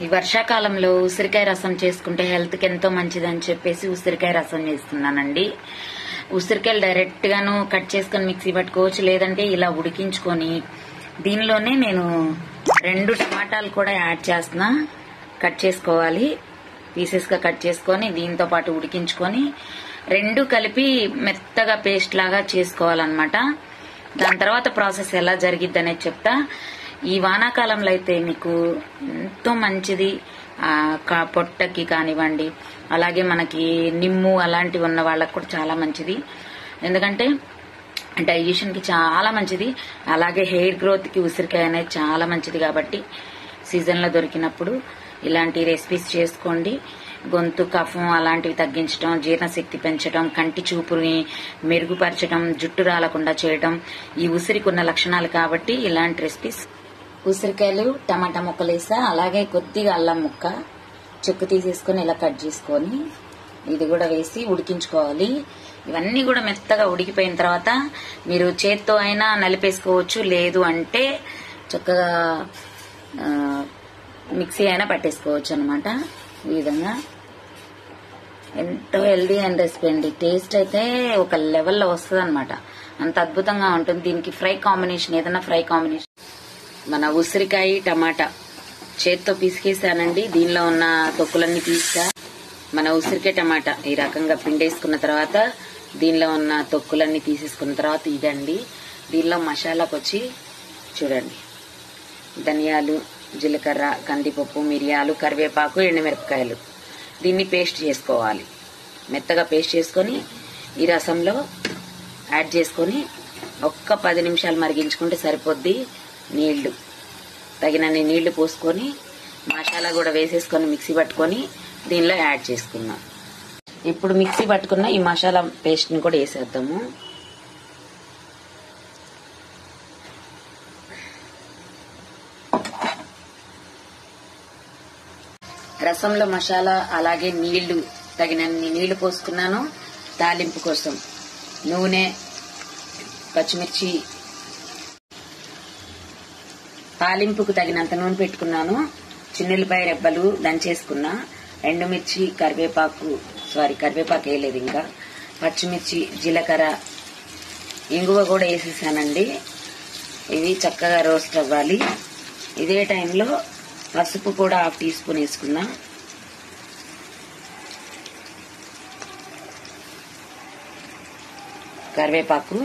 ఈ వర్షాకాలంలో ఉసిరికాయ రసం చేసుకుంటే హెల్త్ కి ఎంతో మంచిదని చెప్పేసి ఉసిరికాయ రసం చేస్తున్నానండి. ఉసిరికాయలు డైరెక్ట్ గాను కట్ చేసుకుని మిక్సీ పట్టుకోవచ్చు, లేదంటే ఇలా ఉడికించుకొని దీనిలోనే నేను 2 టమాటాలు కూడా యాడ్ చేస్తున్నా. కట్ చేసుకోవాలి, పీసెస్ గా కట్ చేసుకొని దీంతో పాటు ఉడికించుకొని 2 కలిపి మెత్తగా పేస్ట్ లాగా చేసుకోవాలన్నమాట. దాని తర్వాత ప్రాసెస్ ఎలా జరిగిద్ది అనేది చెప్తా. ఈ వానాకాలంలో అయితే మీకు ఎంతో మంచిది, పొట్టకి కానివ్వండి, అలాగే మనకి నిమ్ము అలాంటివి ఉన్న వాళ్ళకి కూడా చాలా మంచిది. ఎందుకంటే డైజెషన్ కి చాలా మంచిది, అలాగే హెయిర్ గ్రోత్ కి ఉసిరికాయ అనేది చాలా మంచిది. కాబట్టి సీజన్ లో దొరికినప్పుడు ఇలాంటి రెసిపీస్ చేసుకోండి. గొంతు కఫం అలాంటివి తగ్గించడం, జీర్ణశక్తి పెంచడం, కంటి చూపుని మెరుగుపరచడం, జుట్టు రాలకుండా చేయడం ఈ ఉసిరికి ఉన్న లక్షణాలు. కాబట్టి ఇలాంటి రెసిపీస్. ఉసిరికాయలు టమాటా ముక్కలు వేసా, అలాగే కొద్దిగా అల్లం ముక్క చెక్కు తీసేసుకొని ఇలా కట్ చేసుకొని ఇది కూడా వేసి ఉడికించుకోవాలి. ఇవన్నీ కూడా మెత్తగా ఉడికిపోయిన తర్వాత మీరు చేత్తో అయినా నలిపేసుకోవచ్చు, లేదు అంటే చక్కగా మిక్సీ అయినా పట్టేసుకోవచ్చు అనమాట. ఈ విధంగా ఎంతో హెల్దీ అండ్ రెసిపీ అండి. టేస్ట్ అయితే ఒక లెవెల్లో వస్తుంది అనమాట, అంత అద్భుతంగా ఉంటుంది. దీనికి ఫ్రై కాంబినేషన్, ఏదైనా ఫ్రై కాంబినేషన్. మన ఉసిరికాయ టమాటా చేత్తో పిసికేసానండి, దీనిలో ఉన్న తొక్కులన్నీ తీసా. మన ఉసిరికాయ టమాటా ఈ రకంగా పిండేసుకున్న తర్వాత దీనిలో ఉన్న తొక్కులన్నీ తీసేసుకున్న తర్వాత ఇదండి. దీనిలో మసాలాకు వచ్చి చూడండి, ధనియాలు, జీలకర్ర, కందిపప్పు, మిరియాలు, కరివేపాకు, ఎండుమిరపకాయలు. దీన్ని పేస్ట్ చేసుకోవాలి. మెత్తగా పేస్ట్ చేసుకొని ఈ రసంలో యాడ్ చేసుకొని ఒక్క 10 నిమిషాలు మరిగించుకుంటే సరిపోద్ది. నీళ్లు తగినన్ని నీళ్లు పోసుకొని మసాలా కూడా వేసేసుకొని మిక్సీ పట్టుకొని దీనిలో యాడ్ చేసుకున్నాం. ఇప్పుడు మిక్సీ పట్టుకున్న ఈ మసాలా పేస్ట్ ని కూడా వేసేద్దాము. రసంలో మసాలా అలాగే నీళ్లు తగినన్ని నీళ్లు పోసుకున్నాను. తాలింపు కోసం నూనె, పచ్చిమిర్చి, తాలింపుకు తగినంత నూనె పెట్టుకున్నాను. చిన్నులపాయ రెబ్బలు దంచేసుకున్నా, ఎండుమిర్చి, కరివేపాకు వేయలేదు ఇంకా, పచ్చిమిర్చి, జీలకర్ర, ఇంగువ కూడా వేసేసానండి. ఇవి చక్కగా రోస్ట్ అవ్వాలి. ఇదే టైంలో పసుపు కూడా 1/2 టీ స్పూన్ వేసుకున్నా. కరివేపాకు.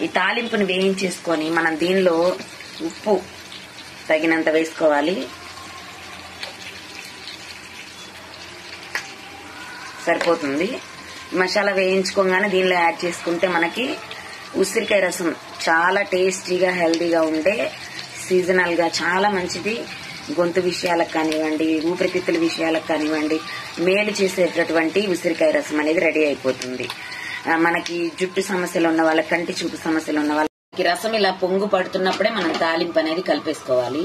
ఈ తాలింపుని వేయించేసుకొని మనం దీనిలో ఉప్పు తగినంత వేసుకోవాలి. సరిపోతుంది. మసాలా వేయించుకోగానే దీనిలో యాడ్ చేసుకుంటే మనకి ఉసిరికాయ రసం చాలా టేస్టీగా హెల్దీగా ఉండే, సీజనల్ గా చాలా మంచిది. గొంతు విషయాలకు కానివ్వండి, ఊపిరితిత్తుల విషయాలకు కానివ్వండి, మేలు చేసేటటువంటి ఉసిరికాయ రసం అనేది రెడీ అయిపోతుంది. మనకి జుట్టు సమస్యలు ఉన్న వాళ్ళకి, కంటి చూపు సమస్యలు ఉన్న వాళ్ళకి రసం ఇలా పొంగు పడుతున్నప్పుడే మనం తాలింపు అనేది కలిపేసుకోవాలి.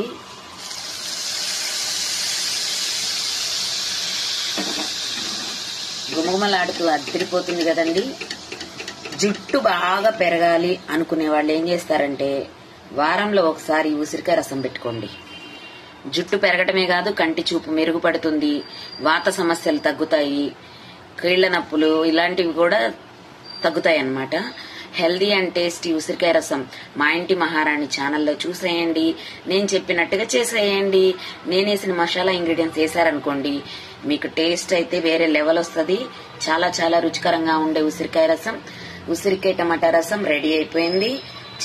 గుమగుమలాడుతూ అద్దరిపోతుంది కదండి. జుట్టు బాగా పెరగాలి అనుకునే వాళ్ళు ఏం చేస్తారంటే వారంలో ఒకసారి ఉసిరికాయ రసం పెట్టుకోండి. జుట్టు పెరగటమే కాదు, కంటి చూపు మెరుగుపడుతుంది, వాత సమస్యలు తగ్గుతాయి, కీళ్ల నొప్పులు ఇలాంటివి కూడా తగ్గుతాయి అన్నమాట. హెల్దీ అండ్ టేస్టీ ఉసిరికాయ రసం మా ఇంటి మహారాణి ఛానల్లో చూసేయండి. నేను చెప్పినట్టుగా చేసేయండి. నేనేసిన మసాలా ఇంగ్రీడియంట్స్ వేసారనుకోండి, మీకు టేస్ట్ అయితే వేరే లెవెల్ వస్తుంది. చాలా చాలా రుచికరంగా ఉండే ఉసిరికాయ రసం, ఉసిరికాయ టమాటా రసం రెడీ అయిపోయింది.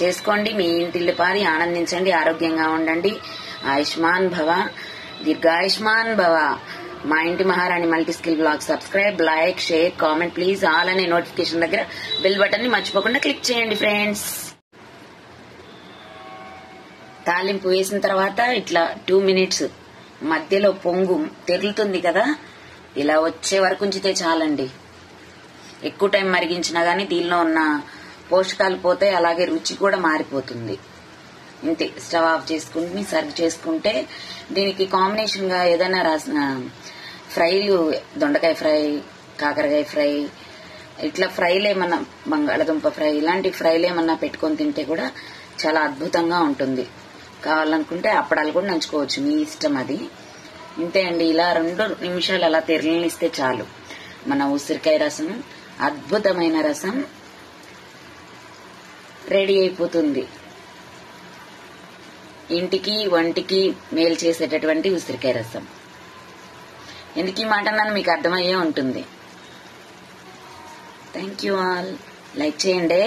చేసుకోండి, మీ ఇంటిల్లి పాది ఆనందించండి, ఆరోగ్యంగా ఉండండి. ఆయుష్మాన్ భవ, దీర్ఘాయుష్మాన్ భవ. మా ఇంటి మహారాణి multi skill blog subscribe, like, share, comment please. All అనే నోటిఫికేషన్ దగ్గర బెల్ బటన్ ని మర్చిపోకుండా క్లిక్ చేయండి ఫ్రెండ్స్. తాలింపు వేసిన తర్వాత ఇట్లా 2 మినిట్స్ మధ్యలో పొంగు తెరులుతుంది కదా, ఇలా వచ్చే వరకు ఉంచితే చాలండి. ఎక్కువ టైం మరిగించినా గానీ దీనిలో ఉన్న పోషకాలు పోతాయి, అలాగే రుచి కూడా మారిపోతుంది. ఇంతే, స్టవ్ ఆఫ్ చేసుకుని సర్వ్ చేసుకుంటే దీనికి కాంబినేషన్ గా ఏదైనా ఫ్రైలు, దొండకాయ ఫ్రై, కాకరకాయ ఫ్రై, ఇట్లా ఫ్రైలు ఏమన్నా, బంగాళదుంప ఫ్రై, ఇలాంటి ఫ్రైలు ఏమన్నా పెట్టుకొని తింటే కూడా చాలా అద్భుతంగా ఉంటుంది. కావాలనుకుంటే అప్పడాలు కూడా నంచుకోవచ్చు, మీ ఇష్టం అది. ఇంతే అండి. ఇలా 2 నిమిషాలు అలా తెరలనిస్తే చాలు, మన ఉసిరికాయ రసం, అద్భుతమైన రసం రెడీ అయిపోతుంది. ఇంటికి వంటికి మేలు చేసేటటువంటి ఉసిరికాయ రసం. ఎందుకు ఈ మాట అన్నాను మీకు అర్థమయ్యే ఉంటుంది. Thank you all. లైక్ చేయండి.